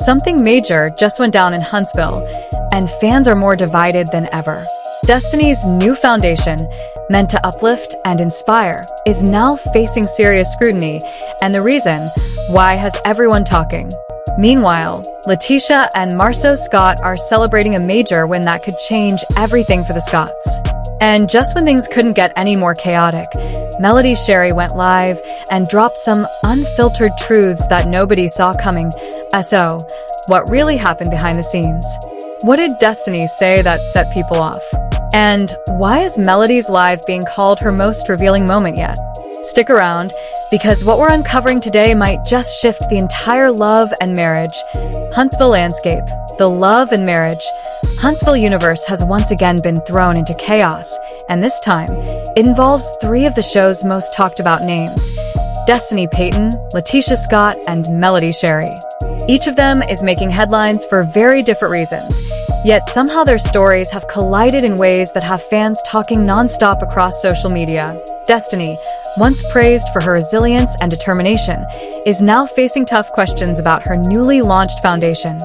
Something major just went down in Huntsville, and fans are more divided than ever. Destiny's new foundation, meant to uplift and inspire, is now facing serious scrutiny, and the reason why has everyone talking. Meanwhile, Letitia and Marceau Scott are celebrating a major win that could change everything for the Scotts. And just when things couldn't get any more chaotic, Melody Sherry went live and dropped some unfiltered truths that nobody saw coming. So, what really happened behind the scenes? What did Destiny say that set people off? And why is Melody's live being called her most revealing moment yet? Stick around, because what we're uncovering today might just shift the entire love and marriage Huntsville landscape. The love and marriage Huntsville universe has once again been thrown into chaos, and this time, it involves three of the show's most talked about names: Destiny Payton, Letitia Scott, and Melody Sherry. Each of them is making headlines for very different reasons, yet somehow their stories have collided in ways that have fans talking non-stop across social media. Destiny, once praised for her resilience and determination, is now facing tough questions about her newly launched foundation.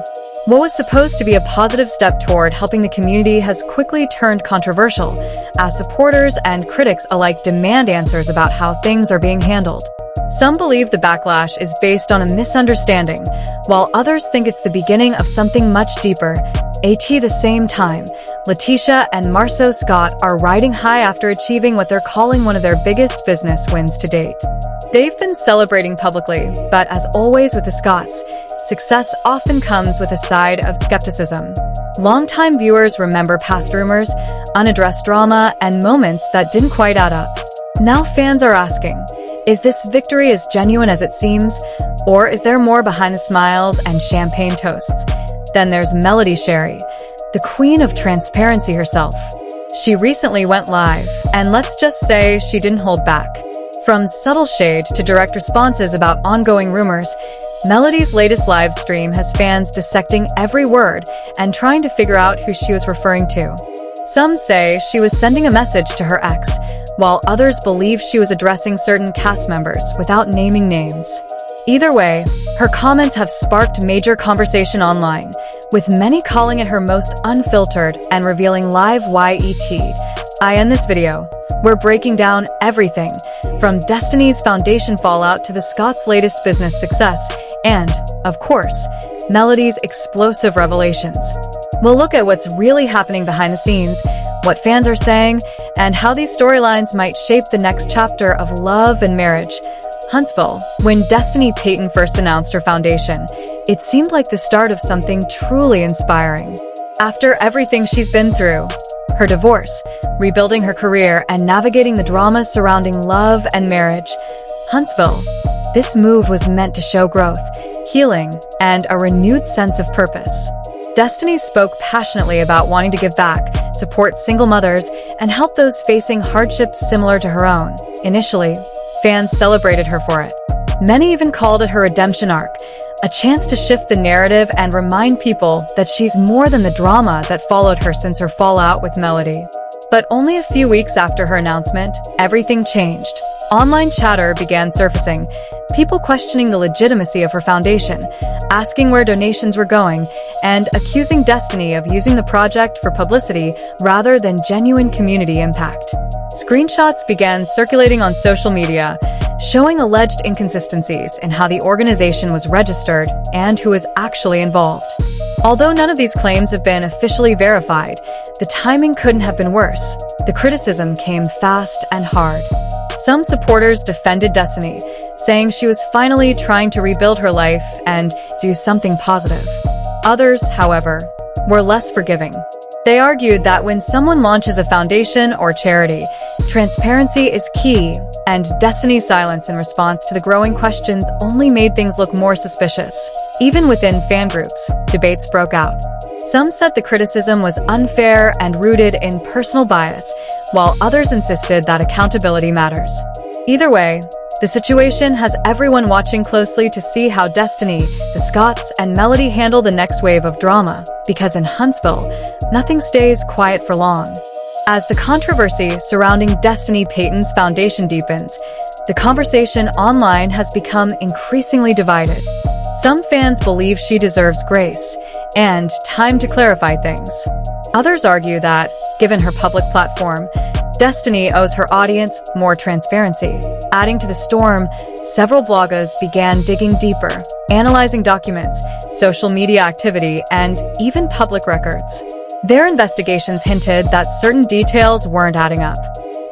What was supposed to be a positive step toward helping the community has quickly turned controversial, as supporters and critics alike demand answers about how things are being handled. Some believe the backlash is based on a misunderstanding, while others think it's the beginning of something much deeper. At the same time, Letitia and Marceau Scott are riding high after achieving what they're calling one of their biggest business wins to date. They've been celebrating publicly, but as always with the Scotts, success often comes with a side of skepticism. Longtime viewers remember past rumors, unaddressed drama, and moments that didn't quite add up. Now fans are asking, is this victory as genuine as it seems, or is there more behind the smiles and champagne toasts? Then there's Melody Sherry, the queen of transparency herself. She recently went live, and let's just say she didn't hold back. From subtle shade to direct responses about ongoing rumors, Melody's latest live stream has fans dissecting every word and trying to figure out who she was referring to. Some say she was sending a message to her ex, while others believe she was addressing certain cast members without naming names. Either way, her comments have sparked major conversation online, with many calling it her most unfiltered and revealing live YET. In this video, we're breaking down everything from Destiny's foundation fallout to the Scotts' latest business success, and, of course, Melody's explosive revelations. We'll look at what's really happening behind the scenes, what fans are saying, and how these storylines might shape the next chapter of love and marriage. Huntsville. When Destiny Payton first announced her foundation, it seemed like the start of something truly inspiring. After everything she's been through, her divorce, rebuilding her career, and navigating the drama surrounding love and marriage, Huntsville, this move was meant to show growth, healing, and a renewed sense of purpose. Destiny spoke passionately about wanting to give back, support single mothers, and help those facing hardships similar to her own. Initially, fans celebrated her for it. Many even called it her redemption arc, a chance to shift the narrative and remind people that she's more than the drama that followed her since her fallout with Melody. But only a few weeks after her announcement, everything changed. Online chatter began surfacing, people questioning the legitimacy of her foundation, asking where donations were going, and accusing Destiny of using the project for publicity rather than genuine community impact. Screenshots began circulating on social media, showing alleged inconsistencies in how the organization was registered and who was actually involved. Although none of these claims have been officially verified, the timing couldn't have been worse. The criticism came fast and hard. Some supporters defended Destiny, saying she was finally trying to rebuild her life and do something positive. Others, however, were less forgiving. They argued that when someone launches a foundation or charity, transparency is key, and Destiny's silence in response to the growing questions only made things look more suspicious. Even within fan groups, debates broke out. Some said the criticism was unfair and rooted in personal bias, while others insisted that accountability matters. Either way, the situation has everyone watching closely to see how Destiny, the Scotts, and Melody handle the next wave of drama, because in Huntsville, nothing stays quiet for long. As the controversy surrounding Destiny Payton's foundation deepens, the conversation online has become increasingly divided. Some fans believe she deserves grace and time to clarify things. Others argue that, given her public platform, Destiny owes her audience more transparency. Adding to the storm, several bloggers began digging deeper, analyzing documents, social media activity, and even public records. Their investigations hinted that certain details weren't adding up.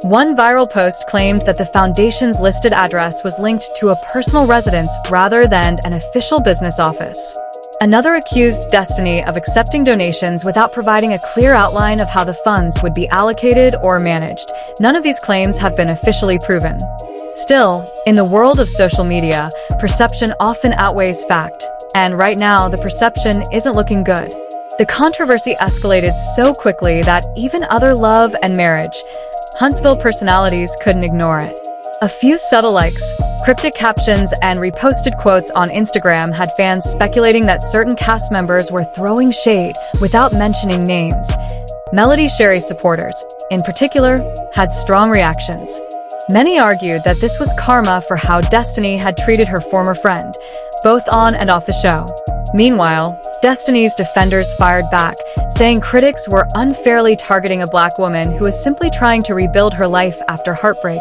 One viral post claimed that the foundation's listed address was linked to a personal residence rather than an official business office. Another accused Destiny of accepting donations without providing a clear outline of how the funds would be allocated or managed. None of these claims have been officially proven. Still, in the world of social media, perception often outweighs fact, and right now the perception isn't looking good. The controversy escalated so quickly that even other love and marriage Huntsville personalities couldn't ignore it. A few subtle likes, cryptic captions, and reposted quotes on Instagram had fans speculating that certain cast members were throwing shade without mentioning names. Melody Sherry's supporters, in particular, had strong reactions. Many argued that this was karma for how Destiny had treated her former friend, both on and off the show. Meanwhile, Destiny's defenders fired back, saying critics were unfairly targeting a Black woman who was simply trying to rebuild her life after heartbreak,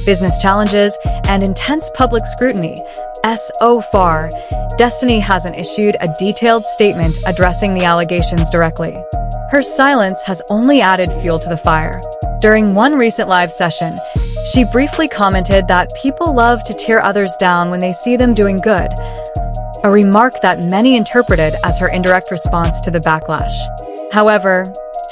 business challenges, and intense public scrutiny. So far, Destiny hasn't issued a detailed statement addressing the allegations directly. Her silence has only added fuel to the fire. During one recent live session, she briefly commented that people love to tear others down when they see them doing good, a remark that many interpreted as her indirect response to the backlash. However,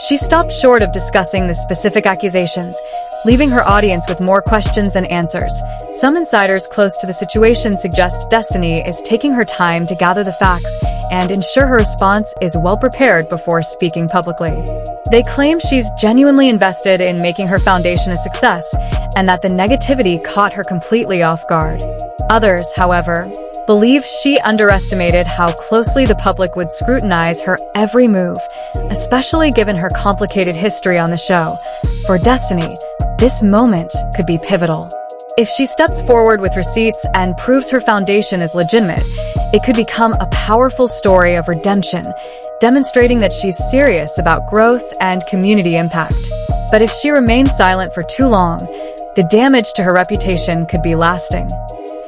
she stopped short of discussing the specific accusations, leaving her audience with more questions than answers. Some insiders close to the situation suggest Destiny is taking her time to gather the facts and ensure her response is well prepared before speaking publicly. They claim she's genuinely invested in making her foundation a success, and that the negativity caught her completely off guard. Others, however, believe she underestimated how closely the public would scrutinize her every move, especially given her complicated history on the show. For Destiny, this moment could be pivotal. If she steps forward with receipts and proves her foundation is legitimate, it could become a powerful story of redemption, demonstrating that she's serious about growth and community impact. But if she remains silent for too long, the damage to her reputation could be lasting.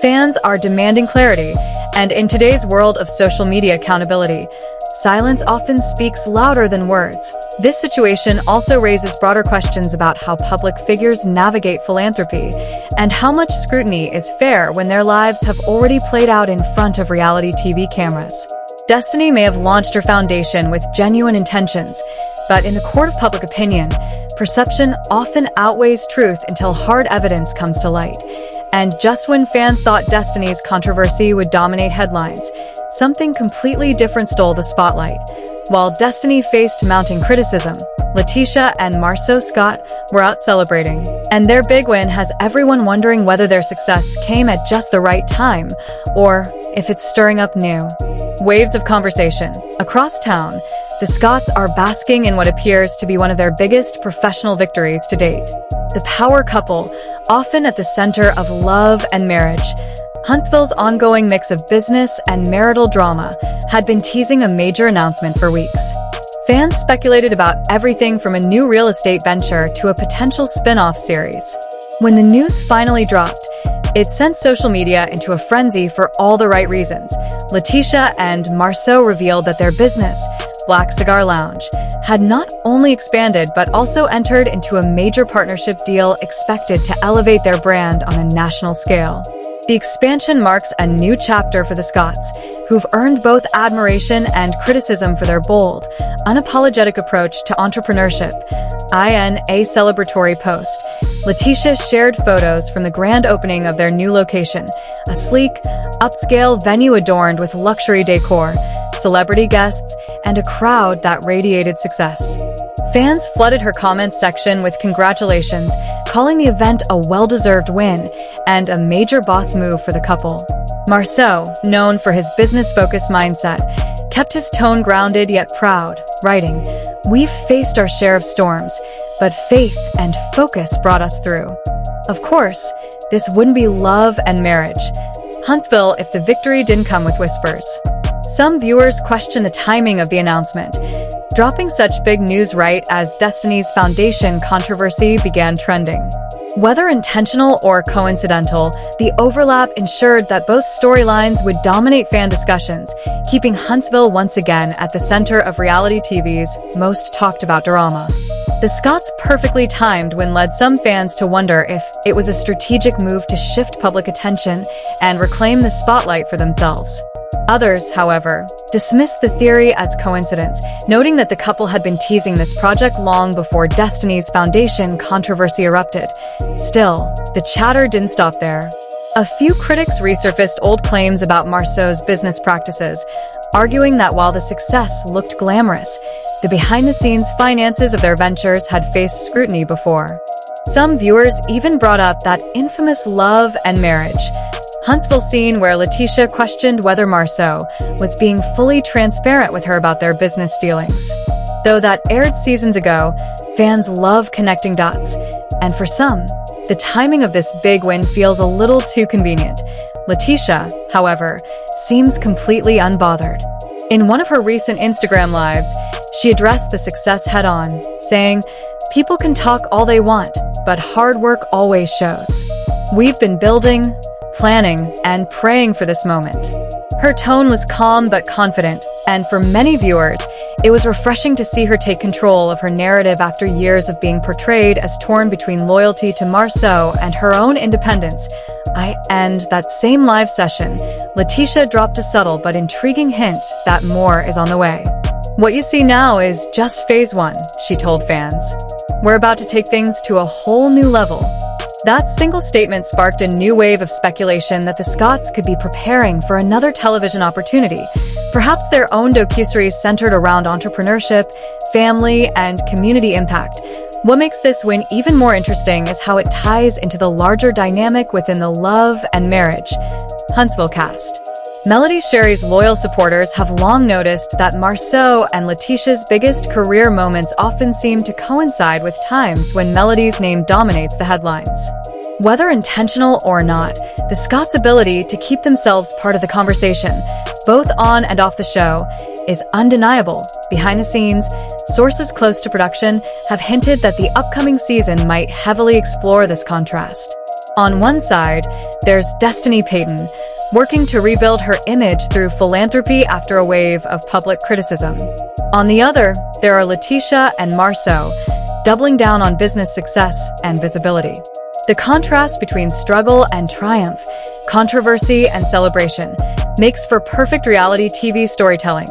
Fans are demanding clarity, and in today's world of social media accountability, silence often speaks louder than words. This situation also raises broader questions about how public figures navigate philanthropy and how much scrutiny is fair when their lives have already played out in front of reality TV cameras. Destiny may have launched her foundation with genuine intentions, but in the court of public opinion, perception often outweighs truth until hard evidence comes to light. And just when fans thought Destiny's controversy would dominate headlines, something completely different stole the spotlight. While Destiny faced mounting criticism, Letitia and Marceau Scott were out celebrating. And their big win has everyone wondering whether their success came at just the right time, or if it's stirring up new waves of conversation. Across town, the Scotts are basking in what appears to be one of their biggest professional victories to date. The power couple, often at the center of love and marriage, Huntsville's ongoing mix of business and marital drama, had been teasing a major announcement for weeks. Fans speculated about everything from a new real estate venture to a potential spin-off series. When the news finally dropped, it sent social media into a frenzy for all the right reasons. Letitia and Marceau revealed that their business, Black Cigar Lounge, had not only expanded but also entered into a major partnership deal expected to elevate their brand on a national scale. The expansion marks a new chapter for the Scotts, who've earned both admiration and criticism for their bold, unapologetic approach to entrepreneurship. In a celebratory post, Letitia shared photos from the grand opening of their new location, a sleek, upscale venue adorned with luxury decor, celebrity guests, and a crowd that radiated success. Fans flooded her comments section with congratulations, calling the event a well-deserved win and a major boss move for the couple. Marceau, known for his business-focused mindset, kept his tone grounded yet proud, writing, "We've faced our share of storms, but faith and focus brought us through." Of course, this wouldn't be love and marriage. Huntsville if the victory didn't come with whispers. Some viewers question the timing of the announcement, dropping such big news right as Destiny's Foundation controversy began trending. Whether intentional or coincidental, the overlap ensured that both storylines would dominate fan discussions, keeping Huntsville once again at the center of reality TV's most talked about drama. The Scots' perfectly timed win led some fans to wonder if it was a strategic move to shift public attention and reclaim the spotlight for themselves. Others, however, dismissed the theory as coincidence, noting that the couple had been teasing this project long before Destiny's Foundation controversy erupted. Still, the chatter didn't stop there. A few critics resurfaced old claims about Marceau's business practices, arguing that while the success looked glamorous, the behind-the-scenes finances of their ventures had faced scrutiny before. Some viewers even brought up that infamous love and marriage Huntsville scene where Letitia questioned whether Marceau was being fully transparent with her about their business dealings. Though that aired seasons ago, fans love connecting dots, and for some, the timing of this big win feels a little too convenient. Letitia, however, seems completely unbothered. In one of her recent Instagram lives, she addressed the success head-on, saying, "People can talk all they want, but hard work always shows. We've been building, planning, and praying for this moment." Her tone was calm but confident, and for many viewers, it was refreshing to see her take control of her narrative after years of being portrayed as torn between loyalty to Marceau and her own independence. And that same live session, Letitia dropped a subtle but intriguing hint that more is on the way. "What you see now is just phase one," she told fans. "We're about to take things to a whole new level." That single statement sparked a new wave of speculation that the Scots could be preparing for another television opportunity, perhaps their own docuseries centered around entrepreneurship, family, and community impact. What makes this win even more interesting is how it ties into the larger dynamic within the love and marriage Huntsville cast. Melody Sherry's loyal supporters have long noticed that Marceau and Letitia's biggest career moments often seem to coincide with times when Melody's name dominates the headlines. Whether intentional or not, the Scots' ability to keep themselves part of the conversation, both on and off the show, is undeniable. Behind the scenes, sources close to production have hinted that the upcoming season might heavily explore this contrast. On one side, there's Destiny Payton, working to rebuild her image through philanthropy after a wave of public criticism. On the other, there are Letitia and Marceau, doubling down on business success and visibility. The contrast between struggle and triumph, controversy and celebration, makes for perfect reality TV storytelling.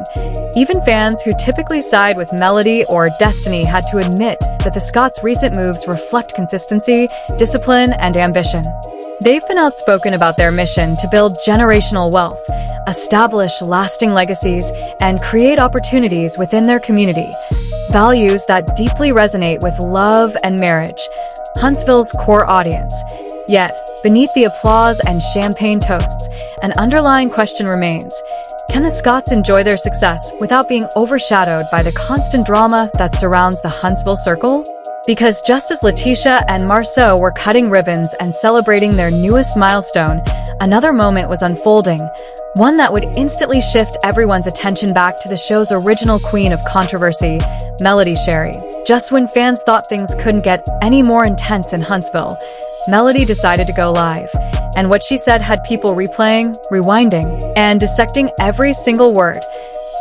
Even fans who typically side with Melody or Destiny had to admit that the Scots' recent moves reflect consistency, discipline, and ambition. They've been outspoken about their mission to build generational wealth, establish lasting legacies, and create opportunities within their community. Values that deeply resonate with love and marriage, Huntsville's core audience. Yet, beneath the applause and champagne toasts, an underlying question remains. Can the Scots enjoy their success without being overshadowed by the constant drama that surrounds the Huntsville circle? Because just as Letitia and Marceau were cutting ribbons and celebrating their newest milestone, another moment was unfolding, one that would instantly shift everyone's attention back to the show's original queen of controversy, Melody Sherry. Just when fans thought things couldn't get any more intense in Huntsville, Melody decided to go live, and what she said had people replaying, rewinding, and dissecting every single word.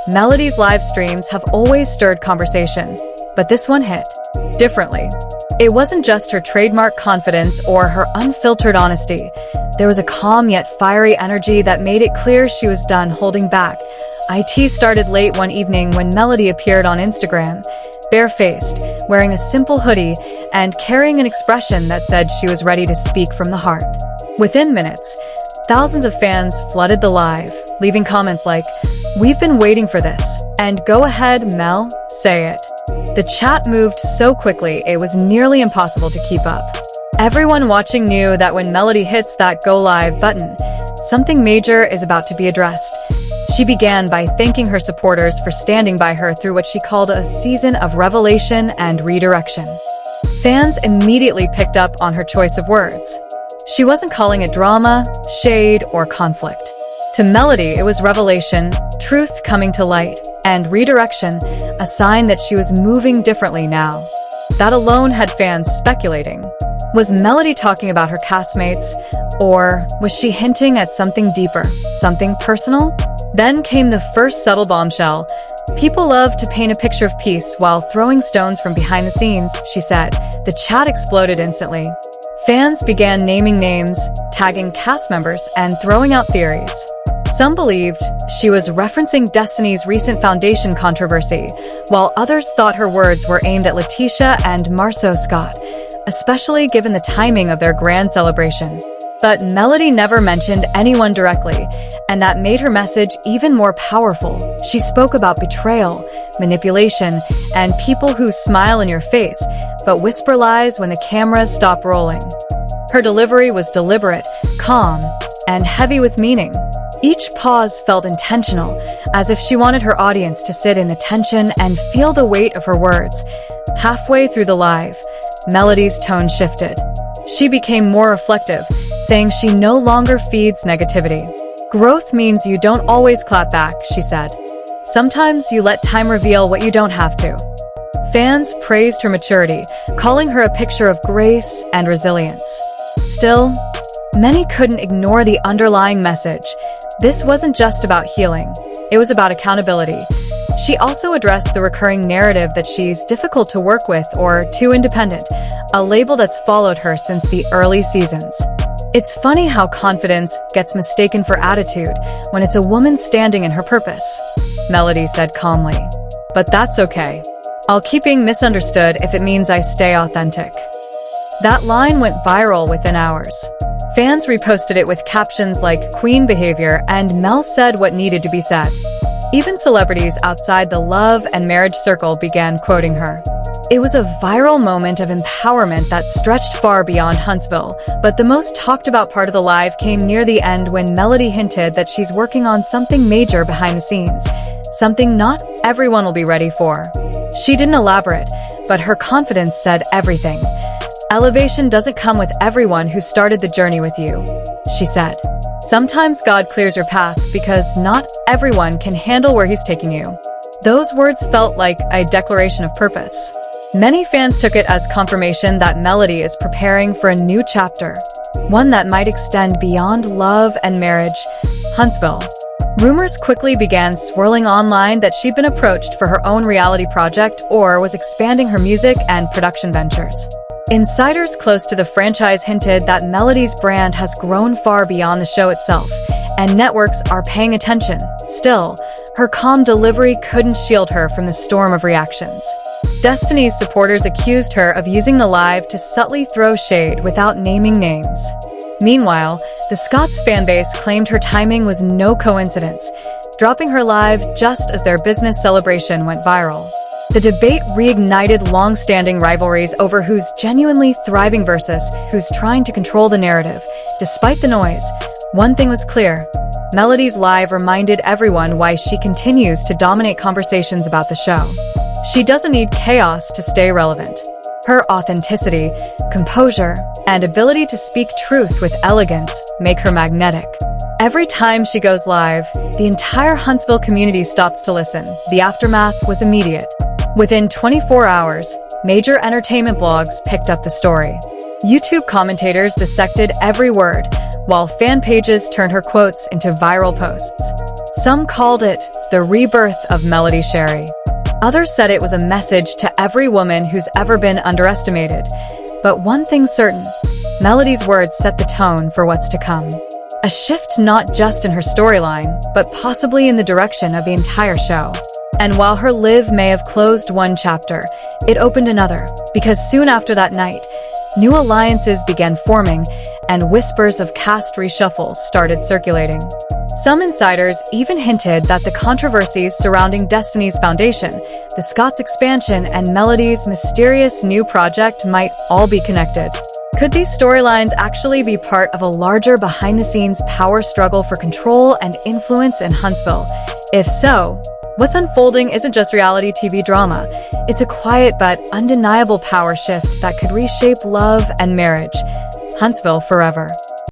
Melody's live streams have always stirred conversation, but this one hit differently. It wasn't just her trademark confidence or her unfiltered honesty. There was a calm yet fiery energy that made it clear she was done holding back. IT started late one evening when Melody appeared on Instagram, bare-faced, wearing a simple hoodie and carrying an expression that said she was ready to speak from the heart. Within minutes, thousands of fans flooded the live, leaving comments like, "We've been waiting for this," and "Go ahead, Mel, say it." The chat moved so quickly it was nearly impossible to keep up. Everyone watching knew that when Melody hits that go live button, something major is about to be addressed. She began by thanking her supporters for standing by her through what she called a season of revelation and redirection. Fans immediately picked up on her choice of words. She wasn't calling it drama, shade, or conflict. To Melody, it was revelation, truth coming to light, and redirection, a sign that she was moving differently now. That alone had fans speculating. Was Melody talking about her castmates, or was she hinting at something deeper, something personal? Then came the first subtle bombshell. People love to paint a picture of peace while throwing stones from behind the scenes, she said. The chat exploded instantly. Fans began naming names, tagging cast members, and throwing out theories. Some believed she was referencing Destiny's recent foundation controversy, while others thought her words were aimed at Letitia and Marceau Scott, especially given the timing of their grand celebration. But Melody never mentioned anyone directly, and that made her message even more powerful. She spoke about betrayal, manipulation, and people who smile in your face, but whisper lies when the cameras stop rolling. Her delivery was deliberate, calm, and heavy with meaning. Each pause felt intentional, as if she wanted her audience to sit in the tension and feel the weight of her words. Halfway through the live, Melody's tone shifted. She became more reflective, saying she no longer feeds negativity. Growth means you don't always clap back, she said. Sometimes you let time reveal what you don't have to. Fans praised her maturity, calling her a picture of grace and resilience. Still, many couldn't ignore the underlying message. This wasn't just about healing, it was about accountability. She also addressed the recurring narrative that she's difficult to work with or too independent, a label that's followed her since the early seasons. It's funny how confidence gets mistaken for attitude when it's a woman standing in her purpose, Melody said calmly. But that's okay. I'll keep being misunderstood if it means I stay authentic. That line went viral within hours. Fans reposted it with captions like "Queen behavior" and "Mel said what needed to be said." Even celebrities outside the love and marriage circle began quoting her. It was a viral moment of empowerment that stretched far beyond Huntsville, but the most talked about part of the live came near the end when Melody hinted that she's working on something major behind the scenes, something not everyone will be ready for. She didn't elaborate, but her confidence said everything. Elevation doesn't come with everyone who started the journey with you, she said. Sometimes God clears your path because not everyone can handle where he's taking you. Those words felt like a declaration of purpose. Many fans took it as confirmation that Melody is preparing for a new chapter, one that might extend beyond love and marriage. Huntsville. Rumors quickly began swirling online that she'd been approached for her own reality project or was expanding her music and production ventures. Insiders close to the franchise hinted that Melody's brand has grown far beyond the show itself, and networks are paying attention. Still, her calm delivery couldn't shield her from the storm of reactions. Destiny's supporters accused her of using the live to subtly throw shade without naming names. Meanwhile, the Scots fanbase claimed her timing was no coincidence, dropping her live just as their business celebration went viral. The debate reignited long-standing rivalries over who's genuinely thriving versus who's trying to control the narrative. Despite the noise, one thing was clear. Melody's live reminded everyone why she continues to dominate conversations about the show. She doesn't need chaos to stay relevant. Her authenticity, composure, and ability to speak truth with elegance make her magnetic. Every time she goes live, the entire Huntsville community stops to listen. The aftermath was immediate. Within 24 hours, major entertainment blogs picked up the story. YouTube commentators dissected every word, while fan pages turned her quotes into viral posts. Some called it the rebirth of Melody Sherry. Others said it was a message to every woman who's ever been underestimated. But one thing's certain, Melody's words set the tone for what's to come. A shift not just in her storyline, but possibly in the direction of the entire show. And while her live may have closed one chapter, it opened another, because soon after that night, new alliances began forming, and whispers of cast reshuffles started circulating. Some insiders even hinted that the controversies surrounding Destiny's foundation, the Scots expansion, and Melody's mysterious new project might all be connected. Could these storylines actually be part of a larger behind-the-scenes power struggle for control and influence in Huntsville? If so, what's unfolding isn't just reality TV drama. It's a quiet but undeniable power shift that could reshape love and marriage. Huntsville forever.